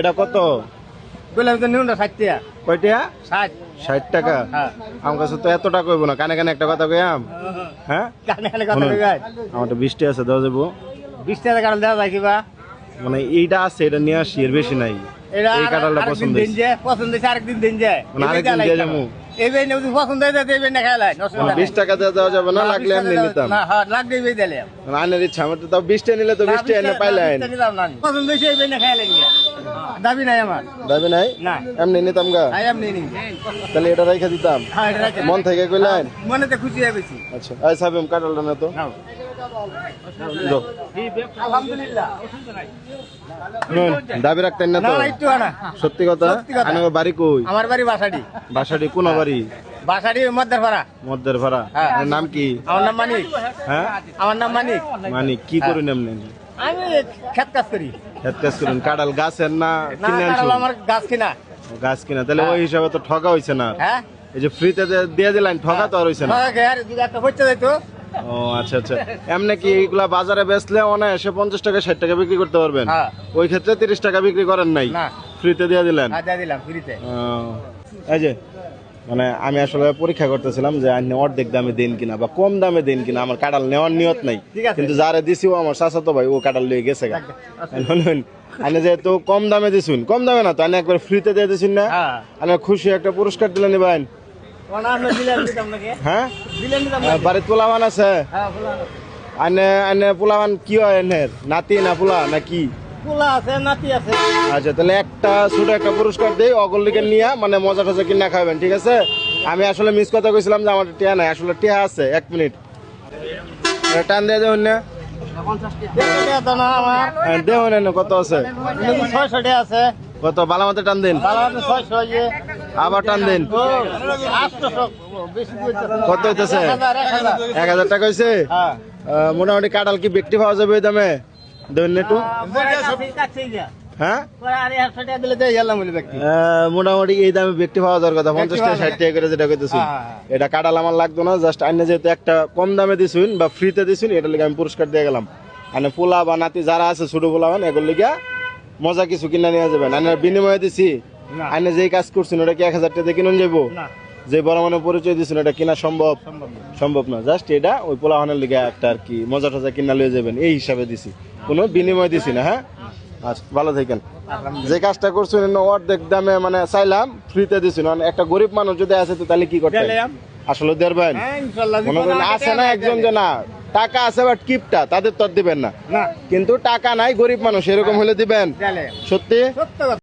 এটা কত? বললাম তো নিউনটা 60 টাকা। কয়টা? 60। 60 টাকা। হ্যাঁ। আমার কাছে তো এত টাকা কইব না, কানে কানে একটা কথা কইয়াম। হ্যাঁ, কানে কানে কথা কই। আমার তো 20 টাকা আছে, দেওয়া যাবো? 20 টাকা কারণ দেওয়া যায় কিবা? মানে এইটা আছে, এটা নিয়ে আসি, এর বেশি নাই। এই কাঁঠালটা পছন্দ দিন যায়, পছন্দ হইছে আরেকদিন দিন যায়। মানে আরেকদিন দিয়ে যাবো। এই বেই যদি পছন্দ হইছে এই বেই না খাইলাই। 20 টাকা দেওয়া যাবে না, লাগলে এমনি নিতাম। না, হ্যাঁ, লাগবে এই বেই দিলে। মানে আনের ইচ্ছা, আমার তো তাও 20 টাকা নিলে তো 20 টাকা এনে পাইলেন। পছন্দ হইছে এই বেই না খাইলাই। দাবি নাই আমার। দাবি নাই? না। এমনি নিতাম গা। আই এমনি নি। তাহলে এটা রেখে দিতাম। হ্যাঁ, এটা রাখে। মন থেকে কইলেন? মনেতে খুশি হয়ে গেছি। আচ্ছা, আই সাহেব কাঁঠালটা না তো। নাও। যাও। আলহামদুলিল্লাহ। দাবি রাখতেন না তো? না, একটু না। সত্যি কথা? সত্যি কথা। আমার বাড়ি কই? আমার বাড়ি বাসাডি। বাসাটি কোন বাড়ি? বাসাডি মধ্যপাড়া। মধ্যের ভাড়া। হ্যাঁ। এর নাম কি? আমার নাম মানিক। হ্যাঁ, আমার নাম মানিক। মানে কি করেন এমনি? আমি খেত কাজ করি। খেত কাজ করেন? কাঁঠাল গাছের না না, কিনে কাঁঠাল আনছেন? আমার গাছ কিনা। গাছ কিনা? তাহলে ওই হিসাবে তো ঠকা হইছে না। হ্যাঁ। এই যে ফ্রিতে দিয়ে দিলেন, ঠকা তো আর হইছে না। ওকে, আর দুই একটা হচ্ছে যাইতো। ও আচ্ছা আচ্ছা, এমনি কি এগুলা বাজারে বেচলে অনায়াসে 50 টাকা 60 টাকা বিক্রি করতে পারবেন? হ্যাঁ। ওই ক্ষেত্রে 30 টাকা বিক্রি করেন নাই, না। ফ্রিতে দিয়ে দিলেন। হ্যাঁ, দিয়ে দিলাম ফ্রিতে। এই যে মানে আমি আসলে পরীক্ষা করতেছিলাম যে আপনি অর্ধেক দামে দেন কিনা বা কম দামে দেন কিনা। আমার কাঁঠাল নেওয়ার নিয়ত নাই, ঠিক আছে। কিন্তু যারা দিছি ও আমার চাচাতো ভাই, ও কাঁঠাল লিয়ে গেছে গা। আপনি যেহেতু কম দামে দিছুন, কম দামে না তো আপনি একবার ফ্রিতে দিয়ে দিছুন না, হ্যাঁ। আপনি খুশি একটা পুরস্কার দিলেন ভাই। ওনা আমরা দিলাম দিতাম নাকি? হ্যাঁ, দিলেন দিতাম। বাড়িতে পোলাবান আছে? হ্যাঁ, পোলা। আনে আনে পোলাবান কি হয় এনের? নাতি না পোলা না কি? পোলা আছে, নাতি আছে। আচ্ছা, তাহলে একটা ছোট একটা পুরস্কার দেই, অগলিকে নিয়ে মানে মজা টজা কিনা খাবেন, ঠিক আছে? আমি আসলে মিস কথা কইছিলাম যে আমার টিয়া নাই, আসলে টিয়া আছে। 1 মিনিট টান দিয়ে দেবেন না? 50 টাকা দাও না আমার। দেবেন না? কত আছে? 600 টাকা আছে। কত? বালামাতে টান দিন, ভালো আছে 600 ইয়ে। আবার টান দিন। ও 800 বেশি কইতাছে। কত হইতেছে? 1000 1000 টাকা হইছে। হ্যাঁ। মোটামুটি কাঁঠাল কি বিক্রি পাওয়া যাবে এই দামে? দেবেন না একটু? কাছে যা। হ্যাঁ, আরে 100 টাকা দিলে দেই গেলাম বলে ব্যক্তি। মোটামুটি এই দামে বিক্রি পাওয়া যাওয়ার কথা। 50 টাকা 60 টাকা করে যেটা কইতেছি, হ্যাঁ। এটা কাঁঠাল আমার লাগতো না। জাস্ট আইনে যেহেতু একটা কম দামে দিছুন বা ফ্রিতে দিছুন, এটা লিগে আমি পুরস্কার দিয়ে গেলাম। মানে পোলা বা নাতি যারা আছে, ছোট পোলা মানে, এগুলো লিগে মজা কিছু কিনা নিয়ে যাবেন। আইনের বিনিময়ে দিছি, না। আইনে যেই কাজ করছেন ওটা কি 1000 টাকা কিনুন যাবো? না, যে বড় মানে পরিচয় দিচ্ছেন এটা কিনা সম্ভব? সম্ভব না। সম্ভব না। জাস্ট এটা ওই পোলাহানের লিগে একটা আর কি মজা টজা কিনা লিয়ে যাবেন, এই হিসাবে দিছি, কোনো বিনিময় দিছি না। হ্যাঁ, আচ্ছা, ভালো থাকেন। যে কাজটা করছেন অর্ধেক দামে মানে চাইলাম, ফ্রিতে দিছি না। একটা গরিব মানুষ যদি আছে তো তাহলে কি করতে দিলাম। আসলে দেবেন? হ্যাঁ, ইনশাআল্লাহ। মনে করেন আছে না একজন যে না টাকা আছে বাট কিপটা, তাদের তো আর দিবেন না। না, কিন্তু টাকা নাই, গরিব মানুষ, এরকম হলে দিবেন? দিলে। সত্যি? সত্য কথা।